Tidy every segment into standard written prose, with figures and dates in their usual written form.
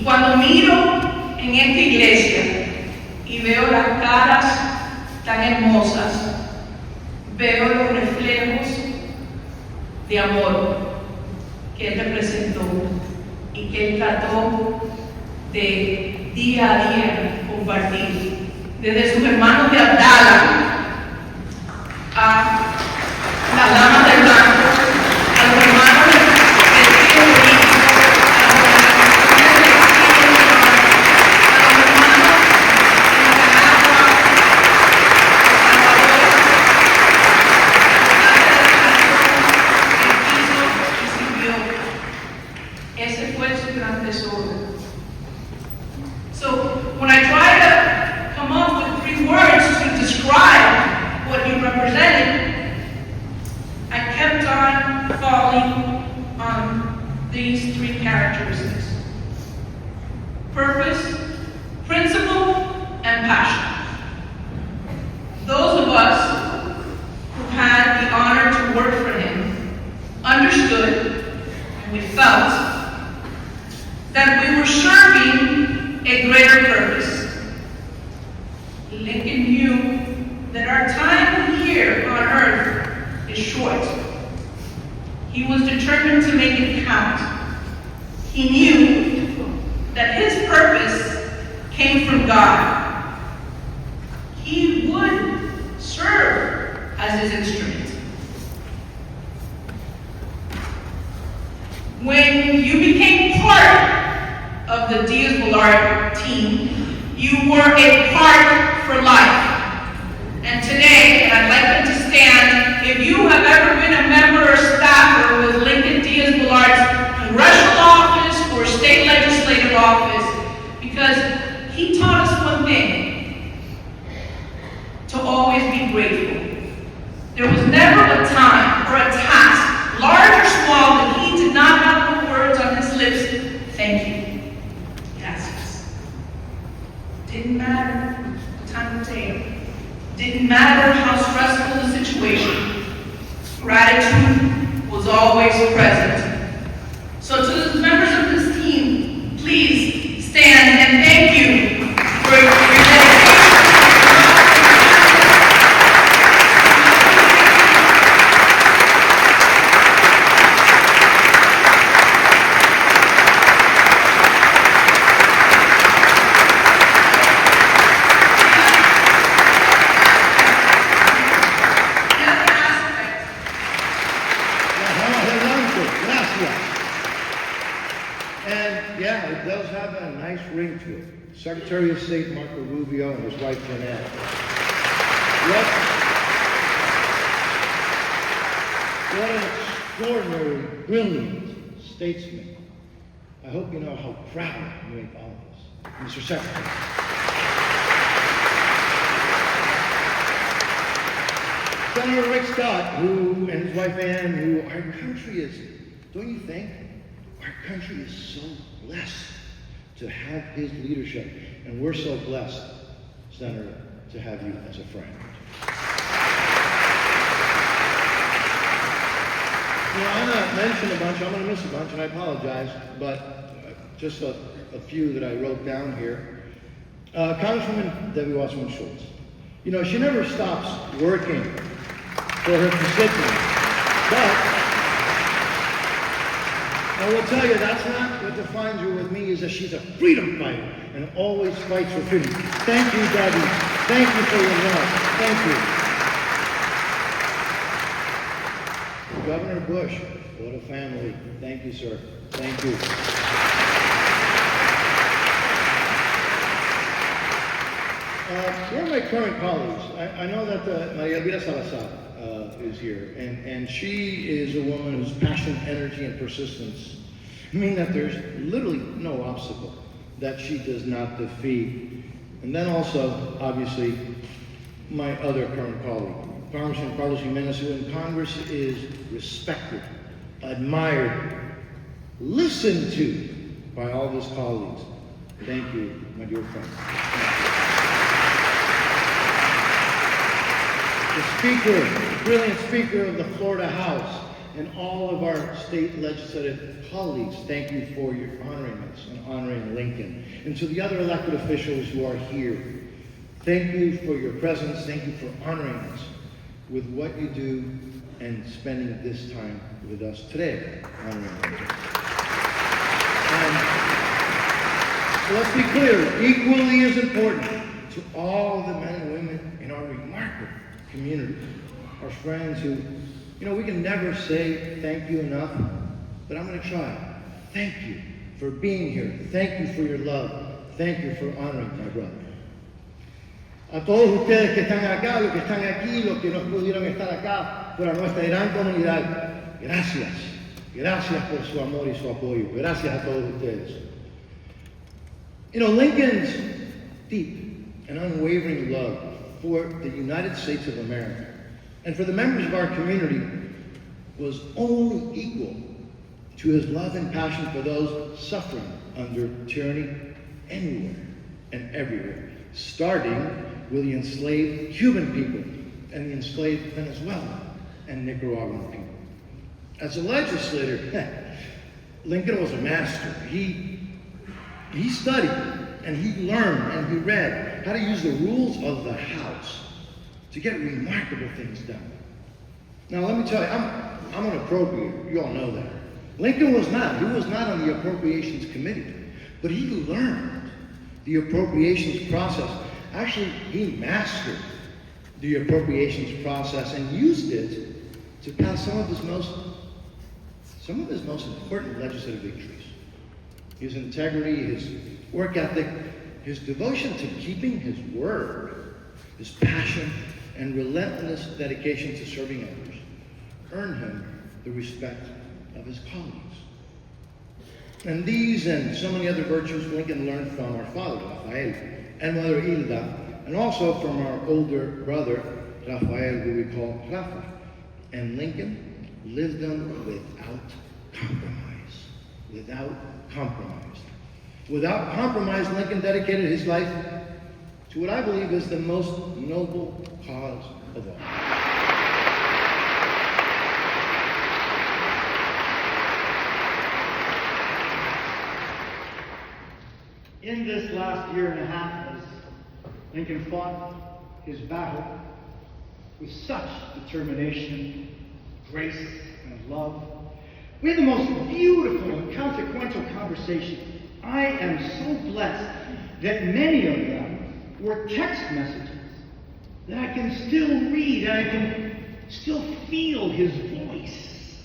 cuando miro en esta iglesia y veo las caras tan hermosas, veo los reflejos de amor que él representó y que él trató de día a día compartir, desde sus hermanos de Abdala a las damas del blanco, a los hermanos del estilo político, ese fue su gran tesoro. So when I try to come up with 3 words to describe what he represented, I kept on falling on these 3 characteristics: purpose, principle, and passion. Those of us who had the honor to work for him understood, and we felt, that we were serving a greater purpose. Lincoln knew that our time here on earth is short. He was determined to make it count. He knew that his purpose came from God. He would serve as his instrument. When you became part of the Díaz-Balart team, you were a part for life. And today, and I'd like them to stand, if you have ever been a member or staffer with Lincoln Díaz-Balart's congressional office or state legislative office, because he taught us one thing: to always be grateful. There was never a time or a task, large or small, that he did not have the words on his lips: thank you. Gracias. Didn't matter the time of day. Didn't matter how stressful the situation. Gratitude was always present. So to the members of this team, please stand and thank you for your dedication. Ring to it. Secretary of State Marco Rubio and his wife Jeanette. What an extraordinary, brilliant statesman. I hope you know how proud you make all of us. Mr. Secretary. Senator Rick Scott, who, and his wife Ann, who our country is, don't you think? Our country is so blessed to have his leadership, and we're so blessed, Senator, to have you as a friend. You know, I'm going to mention a bunch, I'm going to miss a bunch, and I apologize, but just a few that I wrote down here. Congresswoman Debbie Wasserman Schultz. You know, she never stops working for her constituents, but I will tell you, that's not what defines her with me, is that she's a freedom fighter and always fights for freedom. Thank you, Debbie. Thank you for your help. Thank you. Governor Bush, what a family. Thank you, sir. Thank you. Where are my current colleagues? I know that Maria Elvira Salazar is here, and she is a woman whose passion, energy, and persistence mean that there's literally no obstacle that she does not defeat. And then also, obviously, my other current colleague, Congressman Carlos Jimenez, who in Congress is respected, admired, listened to by all of his colleagues. Thank you, my dear friend. The Speaker, the brilliant Speaker of the Florida House, and all of our state legislative colleagues, thank you for your honoring us and honoring Lincoln. And to the other elected officials who are here, thank you for your presence. Thank you for honoring us with what you do and spending this time with us today, honoring Lincoln. So let's be clear, equally as important to all the men and women in our remarkable community, our friends who, we can never say thank you enough, but I'm going to try. Thank you for being here. Thank you for your love. Thank you for honoring my brother. A todos ustedes que están acá, los que están aquí, los que no pudieron estar acá, pero a nuestra gran comunidad, gracias. Gracias por su amor y su apoyo. Gracias a todos ustedes. Lincoln's deep and unwavering love for the United States of America and for the members of our community was only equal to his love and passion for those suffering under tyranny anywhere and everywhere, starting with the enslaved Cuban people and the enslaved Venezuelan and Nicaraguan people. As a legislator, Lincoln was a master. He studied and he learned and he read how to use the rules of the House to get remarkable things done. Now let me tell you, I'm an appropriator. You all know that. Lincoln was not. He was not on the Appropriations Committee, but he learned the appropriations process. Actually, he mastered the appropriations process and used it to pass some of his most important legislative victories. His integrity, his work ethic, his devotion to keeping his word, his passion, and relentless dedication to serving others earned him the respect of his colleagues. And these and so many other virtues Lincoln learned from our father, Rafael, and mother Hilda, and also from our older brother, Rafael, who we call Rafa. And Lincoln lived them without compromise. Without compromise. Without compromise, Lincoln dedicated his life to what I believe is the most noble cause of all. In this last year and a half, as Lincoln fought his battle with such determination, grace, and love, we had the most beautiful and consequential conversation. I am so blessed that many of them were text messages that I can still read and I can still feel his voice.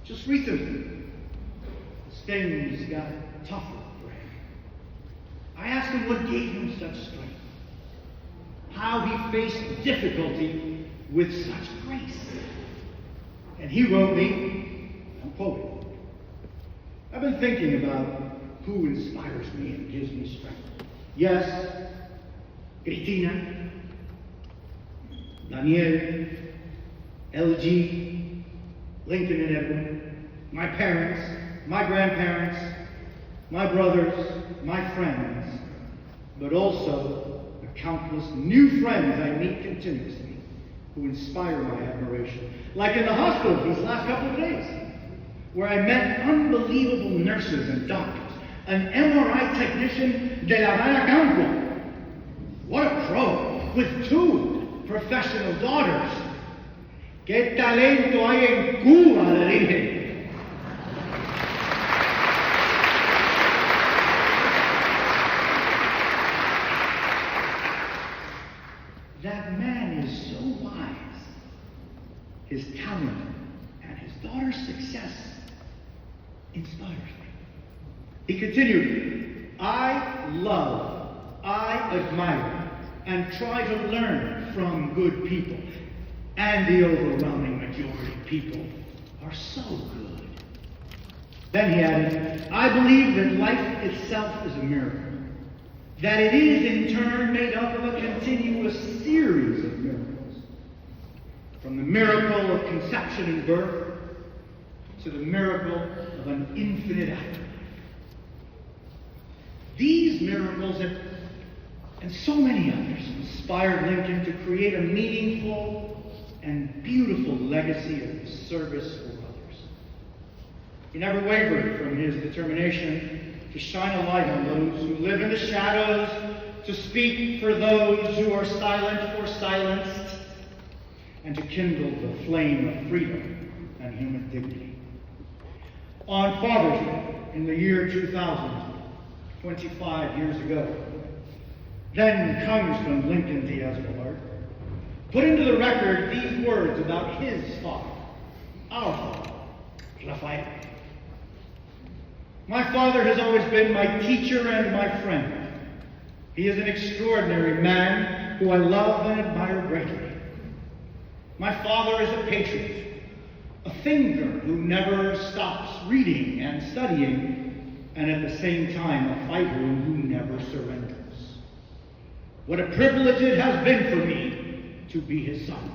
Just recently, things got tougher for him. I asked him what gave him such strength, how he faced difficulty with such grace. And he wrote me, I'm quoting, I've been thinking about who inspires me and gives me strength. Yes, Cristina, Daniel, LG, Lincoln and Edwin, my parents, my grandparents, my brothers, my friends, but also the countless new friends I meet continuously who inspire my admiration. Like in the hospital these last couple of days, where I met unbelievable nurses and doctors, an MRI technician de la Valla Campo. What a pro, with 2 professional daughters. ¿Qué talento hay en Cuba? Le dije. That man is so wise. His talent and his daughter's success inspires me. He continued, I love, I admire, and try to learn from good people. And the overwhelming majority of people are so good. Then he added, I believe that life itself is a miracle. That it is in turn made up of a continuous series of miracles. From the miracle of conception and birth to the miracle of an infinite afterlife. These miracles and so many others inspired Lincoln to create a meaningful and beautiful legacy of service for others. He never wavered from his determination to shine a light on those who live in the shadows, to speak for those who are silent or silenced, and to kindle the flame of freedom and human dignity. On Father's Day, in the year 2000, 25 years ago, then Congressman Lincoln Díaz-Balart put into the record these words about his father, our father, Rafael. My father has always been my teacher and my friend. He is an extraordinary man who I love and admire greatly. My father is a patriot, a thinker who never stops reading and studying, and at the same time a fighter who never surrenders. What a privilege it has been for me to be his son.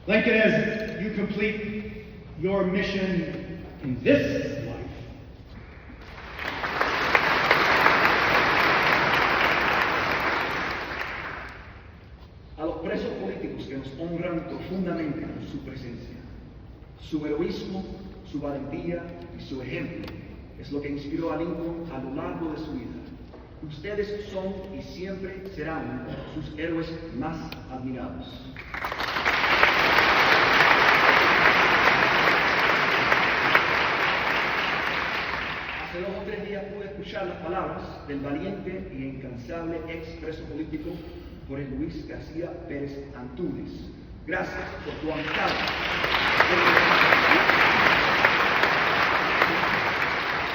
Lincoln, as you complete your mission in this life, a los presos políticos que nos honran profundamente con su presencia, su heroísmo, su valentía y su ejemplo es lo que inspiró a Lincoln a lo largo de su vida. Ustedes son y siempre serán sus héroes más admirados. Hace 2 o 3 días pude escuchar las palabras del valiente y incansable ex preso político Jorge Luis García Pérez Antúnez. Gracias por tu amistad.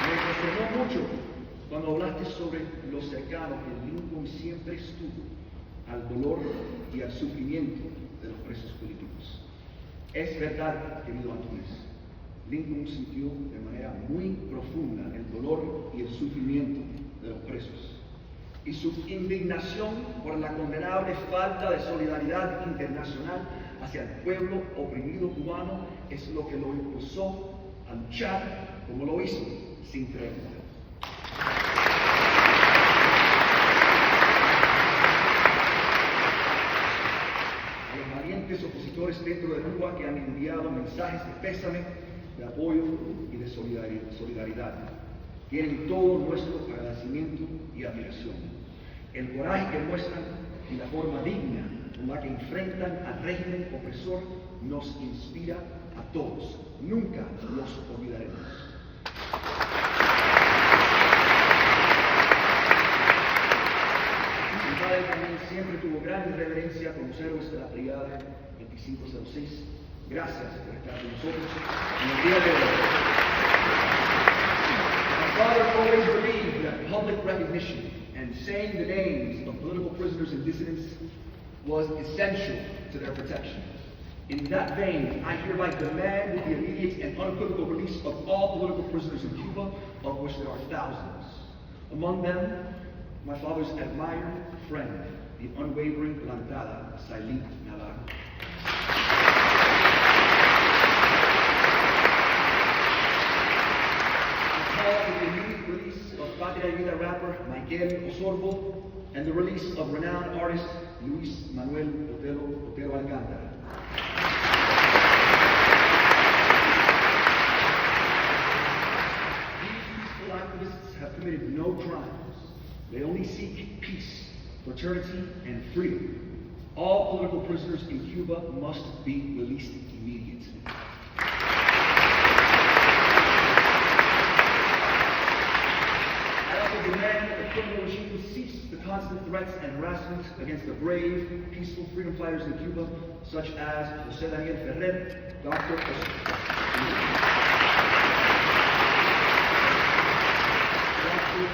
Me emocionó mucho cuando hablaste sobre lo cercano que Lincoln siempre estuvo al dolor y al sufrimiento de los presos políticos. Es verdad, querido Antúnez, Lincoln sintió de manera muy profunda el dolor y el sufrimiento de los presos. Y su indignación por la condenable falta de solidaridad internacional hacia el pueblo oprimido cubano es lo que lo impulsó a luchar como lo hizo, sin tregua. A los valientes opositores dentro de Cuba que han enviado mensajes de pésame, de apoyo y de solidaridad, tienen todo nuestro agradecimiento y admiración. El coraje que muestran y la forma digna con la que enfrentan al régimen opresor nos inspira a todos. Nunca los olvidaremos. Mi padre también siempre tuvo gran reverencia con los héroes de la brigada 2506. Gracias por estar con nosotros en el día de hoy. My father always believed that public recognition and saying the names of political prisoners and dissidents was essential to their protection. In that vein, I hereby demand the immediate and unequivocal release of all political prisoners in Cuba, of which there are thousands. Among them, my father's admired friend, the unwavering plantada, Sailí Navarro. For the immediate release of Patria rapper Miguel Osorbo and the release of renowned artist Luis Manuel Otero Alcántara. These peaceful activists have committed no crimes. They only seek peace, fraternity, and freedom. All political prisoners in Cuba must be released immediately. Demand that the criminal regime cease the constant threats and harassment against the brave, peaceful freedom fighters in Cuba, such as José Daniel Ferrer, Dr.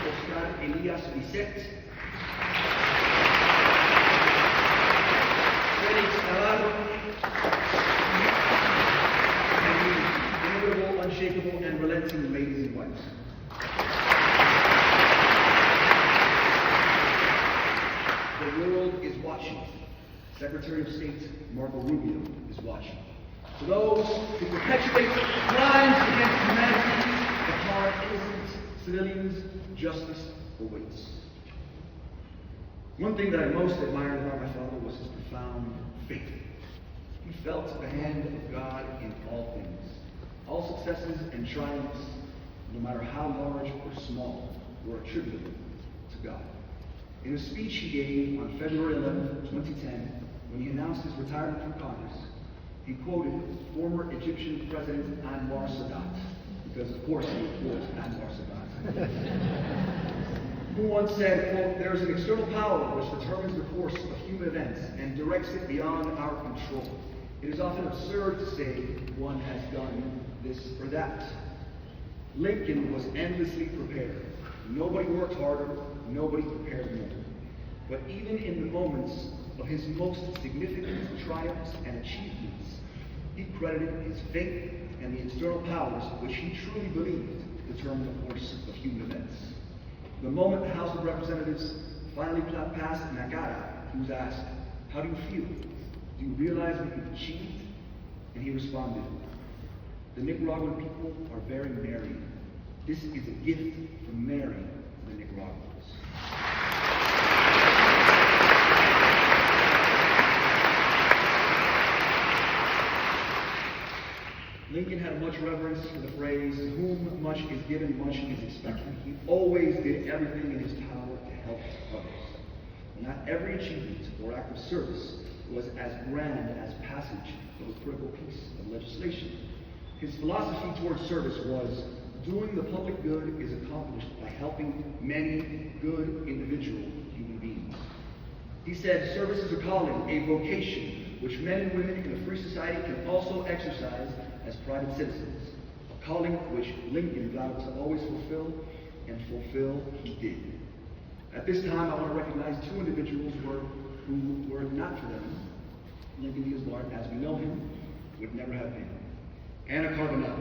Oscar Elias Bisset, Felix Navarro, and the inimitable, unshakable, and relenting ladies in white. The world is watching. Secretary of State Marco Rubio is watching. To those who perpetuate crimes against humanity that harm innocent civilians, justice awaits. One thing that I most admired about my father was his profound faith. He felt the hand of God in all things. All successes and triumphs, no matter how large or small, were attributable to God. In a speech he gave on February 11, 2010, when he announced his retirement from Congress, he quoted former Egyptian President Anwar Sadat, because of course he quotes Anwar Sadat, who once said, quote, "There is an external power which determines the course of human events and directs it beyond our control. It is often absurd to say one has done this or that." Lincoln was endlessly prepared. Nobody worked harder, nobody prepared more. But even in the moments of his most significant triumphs and achievements, he credited his faith and the external powers which he truly believed determined the course of human events. The moment the House of Representatives finally passed Nagara, he was asked, "How do you feel? Do you realize what you've achieved?" And he responded, "The Nicaraguan people are very merry. This is a gift from Mary to the Nicaraguans." Lincoln had much reverence for the phrase, "To whom much is given, much is expected." He always did everything in his power to help others. Not every achievement or act of service was as grand as passage of a critical piece of legislation. His philosophy towards service was, doing the public good is accomplished by helping many good individual human beings. He said, service is a calling, a vocation, which men and women in a free society can also exercise as private citizens, a calling which Lincoln vowed to always fulfill, and fulfill he did. At this time, I want to recognize two individuals who were not for them. Lincoln Díaz-Balart, as we know him, would never have been. Anna Carbonell,